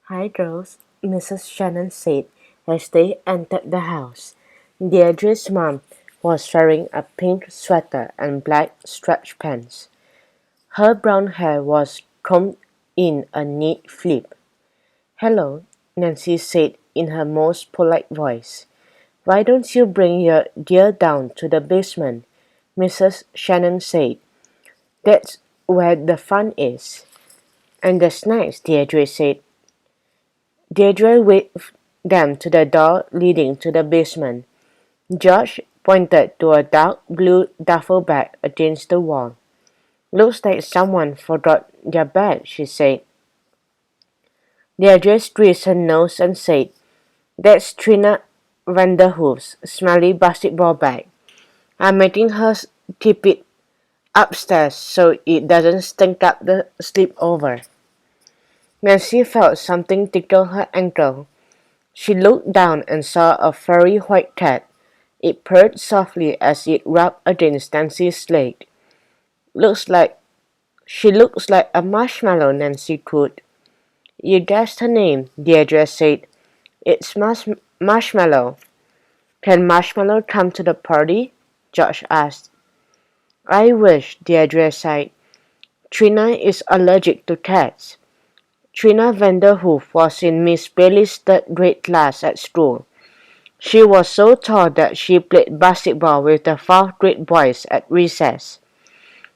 "Hi, girls," Mrs. Shannon said as they entered the house. Deirdre's mom was wearing a pink sweater and black stretch pants. Her brown hair was combed in a neat flip. "Hello," Nancy said in her most polite voice. "Why don't you bring your dear down to the basement?" Mrs. Shannon said. "That's where the fun is." "And the snacks," Deirdre said. Deirdre waved them to the door leading to the basement. George pointed to a dark blue duffel bag against the wall. "Looks like someone forgot their bag," she said. Deirdre squeezed her nose and said, "That's Trina Vanderhoof's smelly basketball bag. I'm making her keep it upstairs so it doesn't stink up the sleepover." Nancy felt something tickle her ankle. She looked down and saw a furry white cat. It purred softly as it rubbed against Nancy's leg. She looks like a marshmallow," Nancy cooed. "You guessed her name," Deirdre said. "It's Marshmallow." "Can Marshmallow come to the party?" George asked. "I wish," Deirdre sighed. "Trina is allergic to cats." Trina Vanderhoof was in Miss Bailey's third-grade class at school. She was so tall that she played basketball with the fourth-grade boys at recess.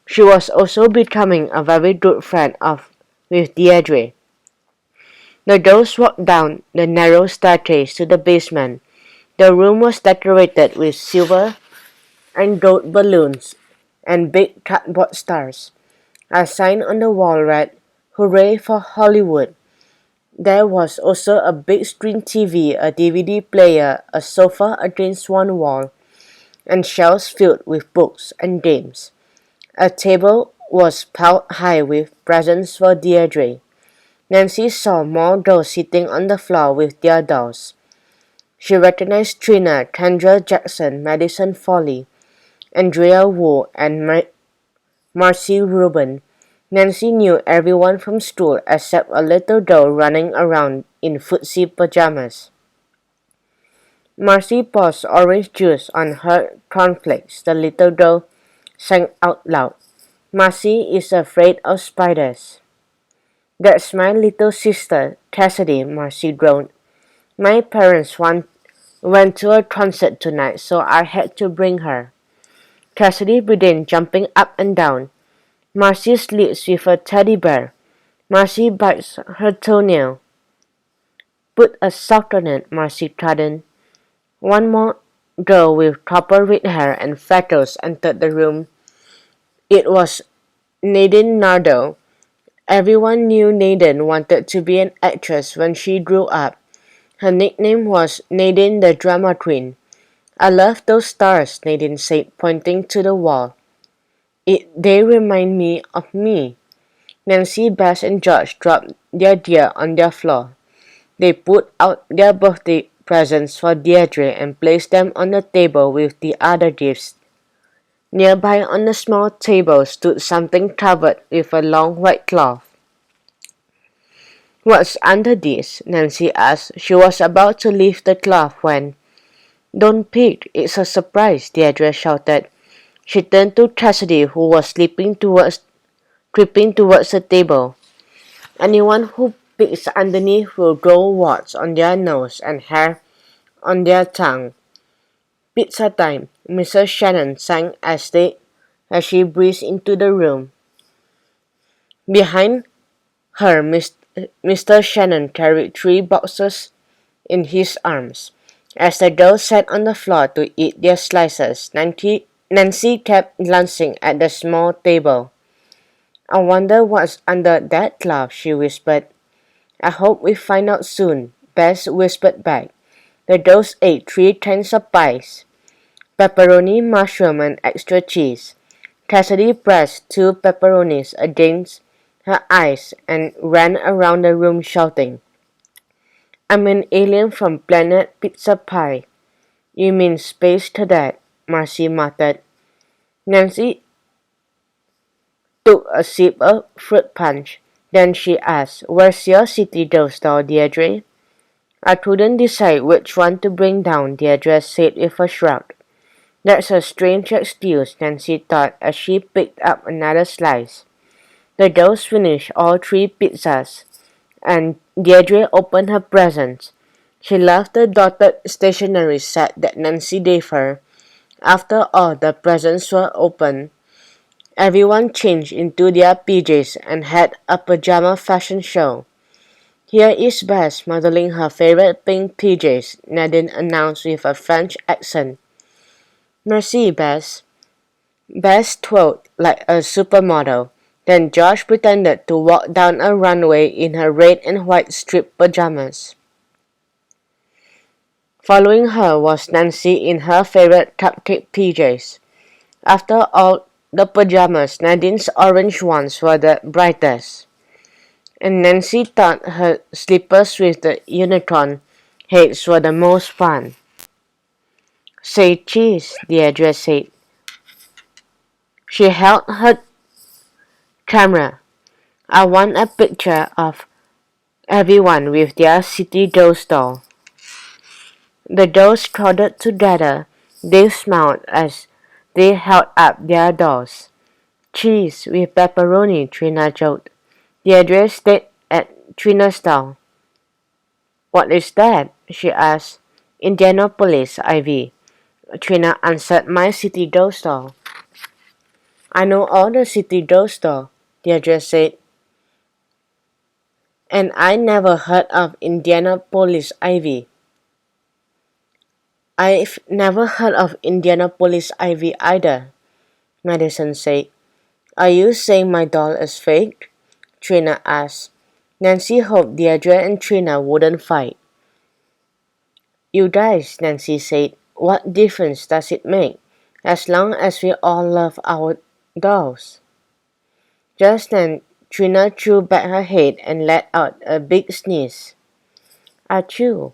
She was also becoming a very good friend with Deirdre. The girls walked down the narrow staircase to the basement. The room was decorated with silver and gold balloons and big cardboard stars. A sign on the wall read, "Hooray for Hollywood." There was also a big screen TV, a DVD player, a sofa against one wall, and shelves filled with books and games. A table was piled high with presents for Deirdre. Nancy saw more girls sitting on the floor with their dolls. She recognized Trina, Kendra Jackson, Madison Foley, Andrea Wu, and Marcy Rubin. Nancy knew everyone from school except a little girl running around in footsie pajamas. Marcy pours orange juice on her cornflakes, the little girl sang out loud. "Marcy is afraid of spiders." "That's my little sister, Cassidy," Marcy groaned. "My parents went to a concert tonight, so I had to bring her." Cassidy began jumping up and down. Marcy sleeps with a teddy bear. Marcy bites her toenail. "Put a sock on it," Marcy threatened. One more girl with copper red hair and freckles entered the room. It was Nadine Nardo. Everyone knew Nadine wanted to be an actress when she grew up. Her nickname was Nadine the Drama Queen. "I love those stars," Nadine said, pointing to the wall. They remind me of me." Nancy, Bess, and George dropped their gear on the floor. They put out their birthday presents for Deirdre and placed them on the table with the other gifts. Nearby on a small table stood something covered with a long white cloth. "What's under this?" Nancy asked. She was about to lift the cloth when, "Don't peek, it's a surprise," Deirdre shouted. She turned to Cassidy, who was creeping towards the table. "Anyone who peeks underneath will grow warts on their nose and hair on their tongue." "Pizza time," Mrs. Shannon sang as she breezed into the room. Behind her, Mr. Shannon carried 3 boxes in his arms. As the girls sat on the floor to eat their slices, Nancy kept glancing at the small table. "I wonder what's under that cloth," she whispered. "I hope we find out soon," Bess whispered back. The girls ate 3 kinds of pies: pepperoni, mushroom, and extra cheese. Cassidy pressed 2 pepperonis against her eyes and ran around the room shouting, "I'm an alien from planet Pizza Pie." "You mean space cadet," Marcy muttered. Nancy took a sip of fruit punch. Then she asked, "Where's your city doll doll, Deirdre?" "I couldn't decide which one to bring down," Deirdre said with a shrug. "That's a strange excuse," Nancy thought as she picked up another slice. The dolls finished all three pizzas, and Deirdre opened her presents. She loved the dotted stationery set that Nancy gave her. After all the presents were opened, everyone changed into their PJs and had a pajama fashion show. "Here is Bess modeling her favorite pink PJs," Nadine announced with a French accent. "Merci, Bess." Bess twirled like a supermodel. Then Josh pretended to walk down a runway in her red and white striped pajamas. Following her was Nancy in her favorite cupcake PJs. After all the pajamas, Nadine's orange ones were the brightest. And Nancy thought her slippers with the unicorn heads were the most fun. "Say cheese," Deirdre said. She held her camera. "I want a picture of everyone with their city dolls doll." The dolls crowded together. They smiled as they held up their dolls. "Cheese with pepperoni," Trina joked. Deirdre stared at Trina's doll. "What is that?" she asked. "Indianapolis, Ivy," Trina answered. "My city dolls doll." "I know all the city dolls doll," Deirdre said. "And I never heard of Indianapolis, Ivy." "I've never heard of Indianapolis Ivy either," Madison said. "Are you saying my doll is fake?" Trina asked. Nancy hoped Deirdre and Trina wouldn't fight. "You guys," Nancy said, "what difference does it make, as long as we all love our dolls?" Just then, Trina threw back her head and let out a big sneeze. "Achoo!"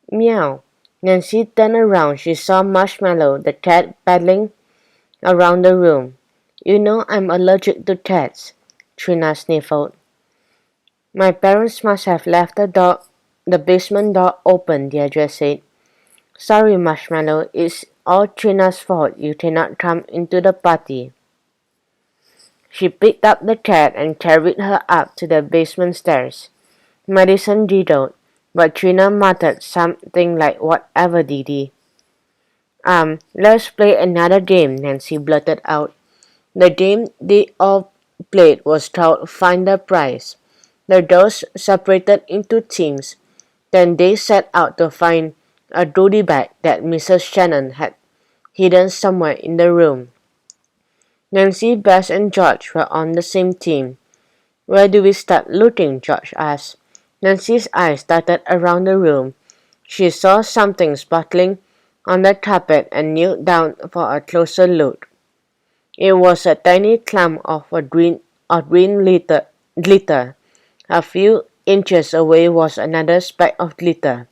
"Meow." Nancy turned around. She saw Marshmallow, the cat, paddling around the room. "You know I'm allergic to cats," Trina sniffled. "My parents must have left the basement door open," Deirdre said. "Sorry, Marshmallow, it's all Trina's fault you cannot come into the party." She picked up the cat and carried her up to the basement stairs. Madison giggled, but Trina muttered something like, "Whatever, Dee Dee." Let's play another game," Nancy blurted out. The game they all played was called Find the Prize. The dolls separated into teams. Then they set out to find a goodie bag that Mrs. Shannon had hidden somewhere in the room. Nancy, Bess, and George were on the same team. "Where do we start looking?" George asked. Nancy's eyes darted around the room. She saw something sparkling on the carpet and knelt down for a closer look. It was a tiny clump of green glitter. A few inches away was another speck of glitter.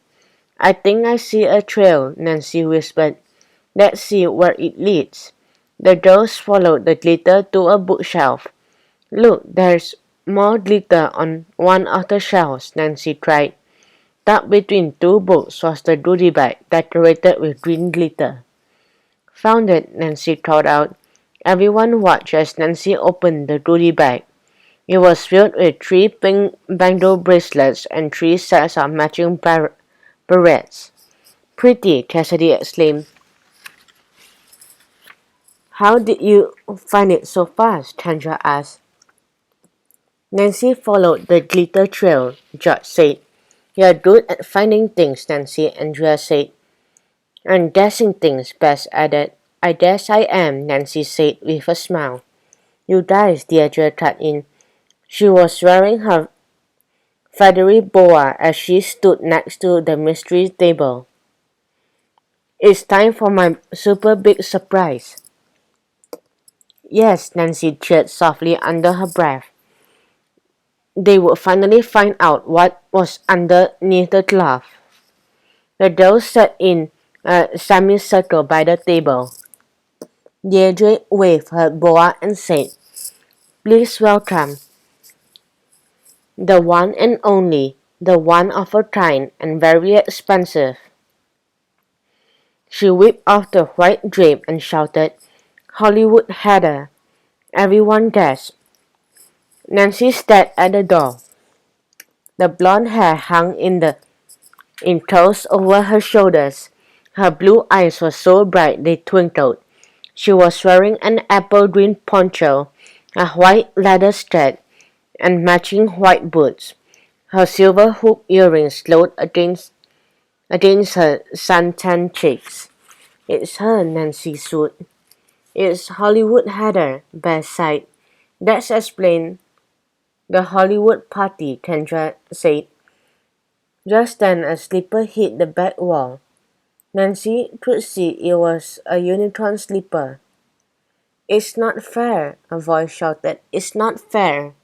"I think I see a trail," Nancy whispered. "Let's see where it leads." The dolls followed the glitter to a bookshelf. "Look, there's more glitter on one of the shelves," Nancy cried. Tucked between two books was the goodie bag, decorated with green glitter. "Found it," Nancy called out. Everyone watched as Nancy opened the goodie bag. It was filled with 3 pink bangle bracelets and 3 sets of matching barrettes. "Pretty," Cassidy exclaimed. "How did you find it so fast?" Chandra asked. Nancy followed the glitter trail, George said. "You're good at finding things, Nancy," Andrea said. "And guessing things," Bess added. "I guess I am," Nancy said with a smile. "You guys," Deirdre cut in. She was wearing her feathery boa as she stood next to the mystery table. "It's time for my super big surprise." "Yes," Nancy cheered softly under her breath. They would finally find out what was underneath the glove. The dolls sat in a semicircle by the table. Deirdre waved her boa and said, "Please welcome The one and only, the one of a kind and very expensive. She whipped off the white drape and shouted, "Hollywood Heather!" Everyone gasped. Nancy stared at the door. The blonde hair hung in curls over her shoulders. Her blue eyes were so bright they twinkled. She was wearing an apple green poncho, a white leather skirt, and matching white boots. Her silver hoop earrings glowed against her sun-tanned cheeks. "It's her," Nancy soothed. "It's Hollywood Heather," Beth sighed. "That's explain the Hollywood party," Kendra said. Just then a slipper hit the back wall. Nancy could see it was a unicorn slipper. "It's not fair," a voice shouted. "It's not fair."